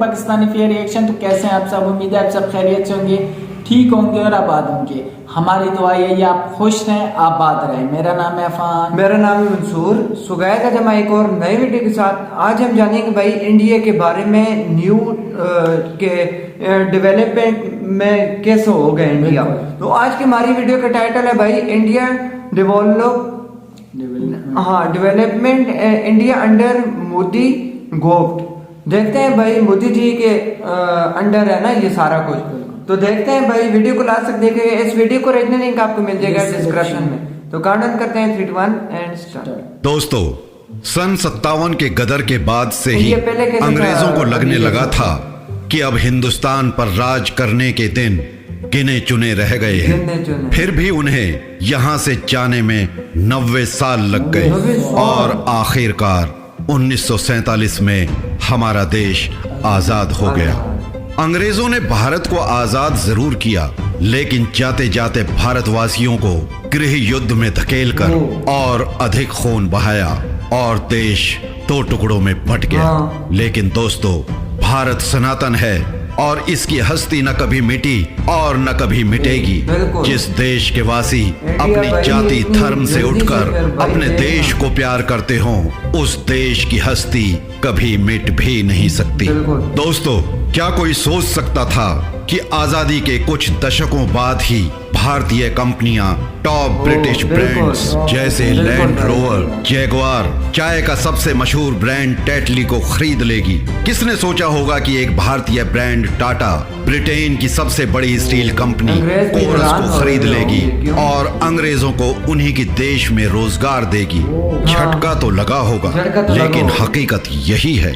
Pakistani fair reaction. तो कैसे हैं आप सब? उम्मीद है आप सब खैरियत से होंगे, ठीक होंगे और आबाद होंगे। हमारी दुआ यही आप खुश रहें, आबाद रहें। मेरा नाम है अफान। मेरा नाम है मंसूर। सुगाया का जमा एक और नए वीडियो के साथ आज हम जानेंगे भाई इंडिया के बारे में, न्यू के डेवलपमेंट में कैसे हो गए इंडिया। तो आज की हमारी वीडियो का टाइटल है भाई India development India under Modi government. देखते हैं भाई मोदी जी के अंडर है ना ये सारा कुछ। तो देखते हैं भाई वीडियो को लास्ट तक देखेंगे। इस वीडियो को रेटने लिंक आपको मिल जाएगा डिस्क्रिप्शन में। तो काउंट डाउन करते हैं 3 2 1 एंड स्टार्ट। दोस्तों, सन 57 के गदर के बाद से ही ये पहले कैसे अंग्रेजों को था? लगने लगा था कि अब हिंदुस्तान पर राज करने के दिन गिने चुने रह गए हैं। फिर भी उन्हें यहाँ से जाने में 90 साल लग गए और आखिरकार 1947 में हमारा देश आजाद हो गया। अंग्रेजों ने भारत को आजाद जरूर किया, लेकिन जाते जाते भारतवासियों को गृह युद्ध में धकेलकर और अधिक खून बहाया और देश 2 टुकड़ों में बंट गया। लेकिन दोस्तों, भारत सनातन है और इसकी हस्ती न कभी मिटी और न कभी मिटेगी। जिस देश के वासी अपनी जाति धर्म से उठकर अपने देश को प्यार करते हों, उस देश की हस्ती कभी मिट भी नहीं सकती। दोस्तों, क्या कोई सोच सकता था कि आजादी के कुछ दशकों बाद ही भारतीय कंपनियां टॉप ब्रिटिश ब्रांड्स जैसे लैंड रोवर, जैगुआर, चाय का सबसे मशहूर ब्रांड टेटली को खरीद लेगी? किसने सोचा होगा कि एक भारतीय ब्रांड टाटा ब्रिटेन की सबसे बड़ी स्टील कंपनी कोरस को खरीद लेगी और अंग्रेजों को उन्हीं की देश में रोजगार देगी? झटका तो लगा होगा, लेकिन हकीकत यही है।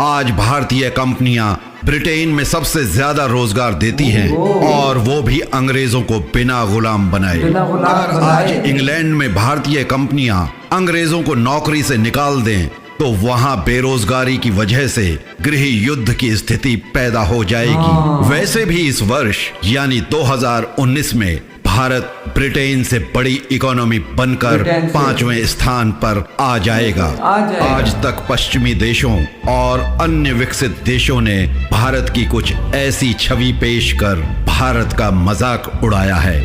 आज भारतीय कंपनियां ब्रिटेन में सबसे ज्यादा रोजगार देती हैं और वो भी अंग्रेजों को बिना गुलाम बनाए। अगर आज इंग्लैंड में भारतीय कंपनियां अंग्रेजों को नौकरी से निकाल दें तो वहां बेरोजगारी की वजह से गृह युद्ध की स्थिति पैदा हो जाएगी। वैसे भी इस वर्ष यानी 2019 में भारत ब्रिटेन से बड़ी इकोनॉमी बनकर 5वें स्थान पर आ जाएगा। आज तक पश्चिमी देशों और अन्य विकसित देशों ने भारत की कुछ ऐसी छवि पेश कर भारत का मजाक उड़ाया है,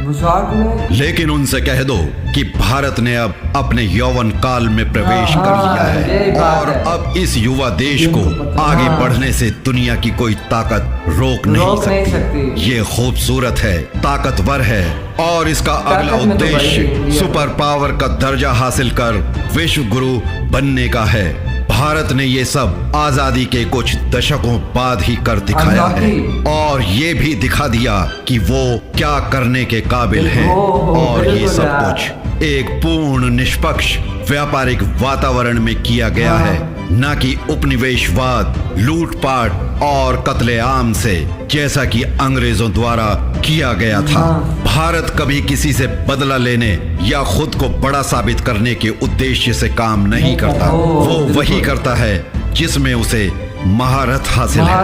लेकिन उनसे कह दो कि भारत ने अब अपने यौवन काल में प्रवेश कर लिया है और अब इस युवा देश को आगे बढ़ने से दुनिया की कोई ताकत रोक नहीं सकती। ये खूबसूरत है, ताकतवर है और इसका अगला उद्देश्य सुपर पावर का दर्जा हासिल कर विश्व गुरु बनने का है। भारत ने ये सब आजादी के कुछ दशकों बाद ही कर दिखाया है और ये भी दिखा दिया कि वो क्या करने के काबिल हैं। और ये सब कुछ एक पूर्ण निष्पक्ष व्यापारिक वातावरण में किया गया है, न कि उपनिवेशवाद, लूटपाट और कत्लेआम से, जैसा कि अंग्रेजों द्वारा किया गया था। भारत कभी किसी से बदला लेने या खुद को बड़ा साबित करने के उद्देश्य से काम नहीं करता। वो वही करता है जिसमें उसे महारत हासिल है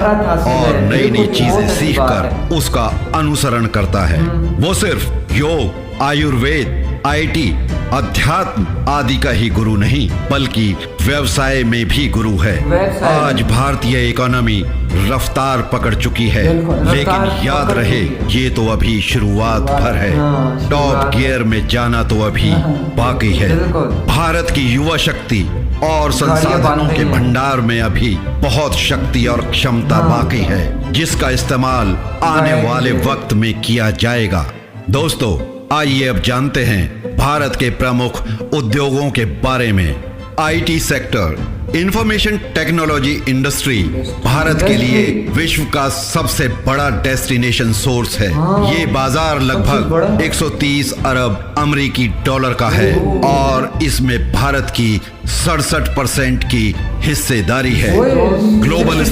और नई नई चीजें सीखकर उसका अनुसरण करता है। वो सिर्फ योग, आयुर्वेद, आईटी, अध्यात्म आदि का ही गुरु नहीं, बल्कि व्यवसाय में भी गुरु है। आज भारतीय इकोनॉमी रफ्तार पकड़ चुकी है, लेकिन याद रहे ये तो अभी शुरुआत भर है। टॉप गियर में जाना तो अभी बाकी है। भारत की युवा शक्ति और संसाधनों के भंडार में अभी बहुत शक्ति और क्षमता बाकी है, जिसका इस्तेमाल आने वाले वक्त में किया जाएगा। दोस्तों, आइए अब जानते हैं भारत के प्रमुख उद्योगों के बारे में। IT sector, information technology industry Bharat के लिए विश्व का सबसे बड़ा डेस्टिनेशन सोर्स है। ये बाजार लगभग 130 अरब अमेरिकी डॉलर का है और इसमें भारत की 67% की हिस्सेदारी है। ग्लोबल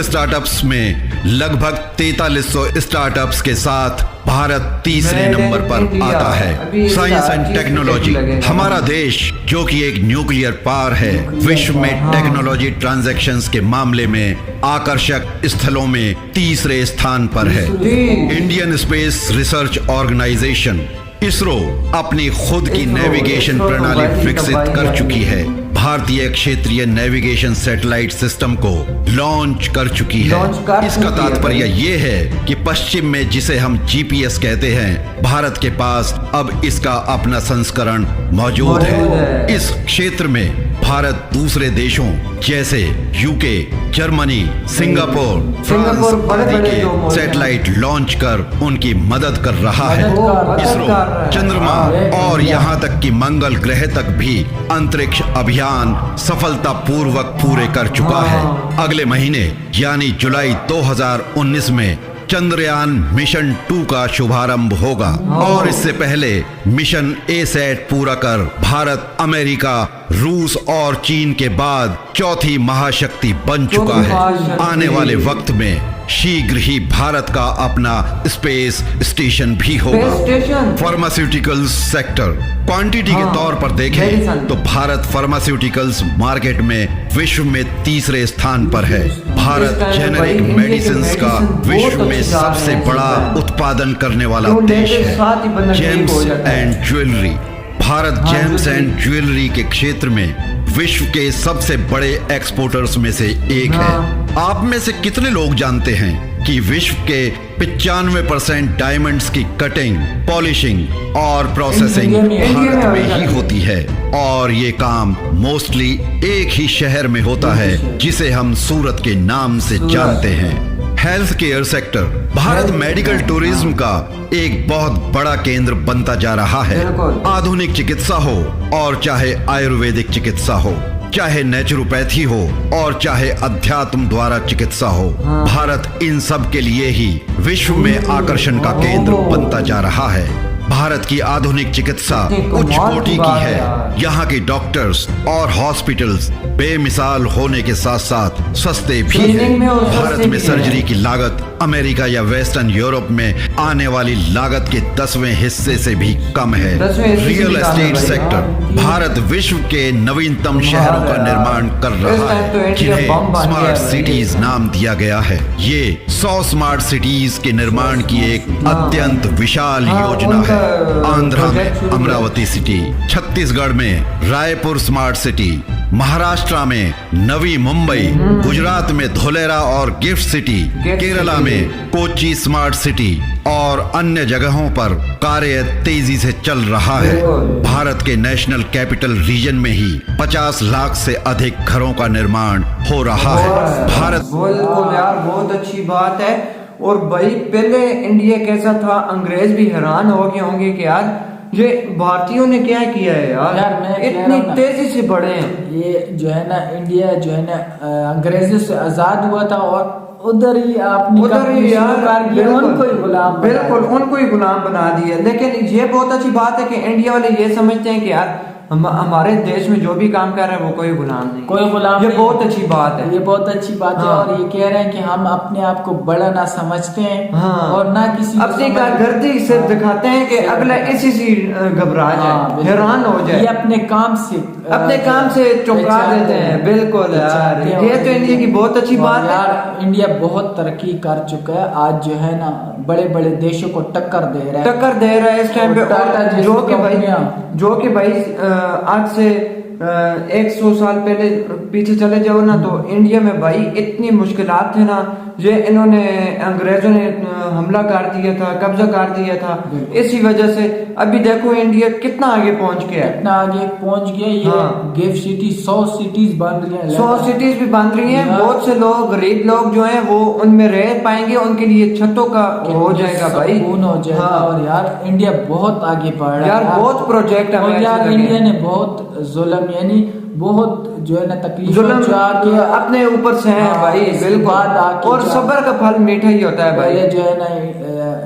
स्टार्टअप्स में लगभग 4300 स्टार्टअप्स के साथ भारत तीसरे नंबर पर आता है। साइंस एंड टेक्नोलॉजी, हमारा देश जो कि एक न्यूक्लियर पावर है, विश्व में टेक्नोलॉजी ट्रांजैक्शंस के मामले में आकर्षक स्थलों में तीसरे स्थान पर है। Indian Space Research Organisation ISRO अपनी खुद की नेविगेशन प्रणाली विकसित कर चुकी है। भारतीय क्षेत्रीय नेविगेशन सैटेलाइट सिस्टम को लॉन्च कर चुकी है। इसका तात्पर्य ये है कि पश्चिम में जिसे हम जीपीएस कहते हैं, भारत के पास अब इसका अपना संस्करण मौजूद है। इस क्षेत्र में भारत दूसरे देशों जैसे यूके, जर्मनी, सिंगापुर, फ्रांस आदि के सैटेलाइट लॉन्च कर उनकी मदद कर रहा है। इसरो चंद्रमा और यहाँ तक कि मंगल ग्रह तक भी अंतरिक्ष अभियान सफलतापूर्वक पूरे कर चुका है। अगले महीने यानी जुलाई 2019 में चंद्रयान मिशन 2 का शुभारंभ होगा और इससे पहले मिशन एसैट पूरा कर भारत अमेरिका, रूस और चीन के बाद चौथी महाशक्ति बन चुका है। आने वाले वक्त में शीघ्र ही भारत का अपना स्पेस स्टेशन भी होगा। फार्मास्यूटिकल्स सेक्टर क्वांटिटी के तौर पर देखें तो भारत फार्मास्यूटिकल्स मार्केट में विश्व में तीसरे स्थान पर है। भारत जेनेरिक मेडिसिन का विश्व में सबसे बड़ा उत्पादन करने वाला देश है। James and jewellery, Bharat James and jewellery के क्षेत्र में विश्व के सबसे बड़े एक्सपोर्टर्स में से एक है। आप में से कितने लोग जानते हैं कि विश्व के 95% डायमंड्स की कटिंग, पॉलिशिंग और प्रोसेसिंग भारत में ही होती है और ये काम मोस्टली एक ही शहर में होता है जिसे हम सूरत के नाम से जानते हैं। Health care sector, Bharat medical tourism का एक बहुत बड़ा केंद्र बनता जा रहा है। आधुनिक चिकित्सा हो और चाहे आयुर्वेदिक चिकित्सा हो, चाहे नेचुरोपैथी हो और चाहे अध्यात्म द्वारा चिकित्सा हो, भारत इन सब के लिए ही विश्व में आकर्षण का केंद्र बनता जा रहा है। भारत की आधुनिक चिकित्सा उच्च कोटि की है। यहाँ के डॉक्टर्स और हॉस्पिटल्स बेमिसाल होने के साथ साथ सस्ते भी हैं। भारत में सर्जरी की लागत अमेरिका या वेस्टर्न यूरोप में आने वाली लागत के 10वें हिस्से से भी कम है। रियल एस्टेट सेक्टर, भारत विश्व के नवीनतम शहरों का निर्माण कर रहा है जिन्हें स्मार्ट सिटीज नाम दिया गया है। ये 100 स्मार्ट सिटीज के निर्माण की एक अत्यंत विशाल योजना है। आंध्रा में अमरावती सिटी, छत्तीसगढ़ में रायपुर स्मार्ट सिटी, महाराष्ट्र में नवी मुंबई, गुजरात में धोलेरा और गिफ्ट सिटी, केरला में कोची स्मार्ट सिटी और अन्य जगहों पर कार्य तेजी से चल रहा है। भारत के नेशनल कैपिटल रीजन में ही 50 लाख से अधिक घरों का निर्माण हो रहा है। भारत यार बहुत अच्छी बात है। और भाई पहले इंडिया कैसा था, अंग्रेज भी हैरान हो गए होंगे कि यार ये भारतीयों ने क्या किया है यार मैं इतनी तेजी से बढ़े हैं। ये जो है ना इंडिया जो है ना अंग्रेजों से आजाद हुआ था और उधर ही आपने उधर ही यार उनको ही गुलाम, बिल्कुल उनको ही गुलाम बना दिया। लेकिन ये बहुत अच्छी बात है कि इंडिया वाले ये समझते हैं कि यार हमारे देश में जो भी काम कर रहे हैं वो कोई गुलाम नहीं, कोई गुलाम ये बहुत अच्छी बात है। ये बहुत अच्छी बात है और ये कह रहे हैं कि हम अपने आप को बड़ा ना समझते हैं और ना किसी अपनी कारकर्दगी से दिखाते हैं कि अगला इसी से घबरा जाए, हैरान हो जाए। ये अपने काम से चौंका देते हैं। बिल्कुल यार, ये तो इंडिया की बहुत अच्छी बात है यार। इंडिया बहुत तरक्की कर चुका है, आज जो है ना बड़े बड़े देशों को टक्कर दे रहा है इस टाइम पे। जो कि भाई आज से 100 साल पहले पीछे चले जाओ ना तो इंडिया में भाई इतनी मुश्किलात थे ना, ये इन्होंने अंग्रेजों ने हमला कर दिया था, कब्जा कर दिया था। इसी वजह से अभी देखो इंडिया कितना आगे पहुंच गया, ये गिफ्ट सिटी 100 सिटीज बन रही हैं, 100 सिटीज भी बन रही हैं। बहुत से लोग गरीब लोग जो हैं वो उनमें रह पाएंगे, उनके लिए छतों का हो जाएगा भाई, हो जाएगा। और यार इंडिया बहुत आगे बढ़ रहा है यार, बहुत प्रोजेक्ट है यार। इंडिया ने बहुत जुल्म यानी बहुत जो है ना तकलीफ अपने ऊपर से है भाई, बिल्कुल। और सब्र का फल मीठा ही होता है भाई। जो है ना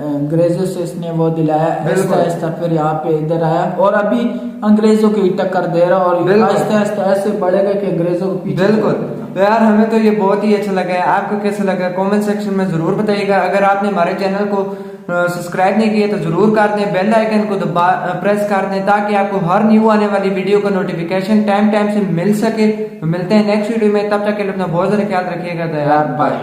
अंग्रेजों से इसने वो दिलाया, ऐसा फिर यहाँ पे इधर आया और अभी अंग्रेजों की टक्कर दे रहा और आहिस्ता आहिस्ता ऐसे बढ़ेगा कि अंग्रेजों को पीछे। बिल्कुल। तो यार हमें तो ये बहुत ही अच्छा लगा है। आपको कैसा लगा कमेंट सेक्शन में जरूर बताइएगा। अगर आपने हमारे चैनल को सब्सक्राइब नहीं किया तो जरूर कर दें, बेल आइकन को प्रेस कर दें ताकि आपको हर न्यू आने वाली वीडियो का नोटिफिकेशन टाइम से मिल सके। तो मिलते हैं नेक्स्ट वीडियो में, तब तक के लिए अपना बहुत ज्यादा ख्याल रखिएगा। बाय।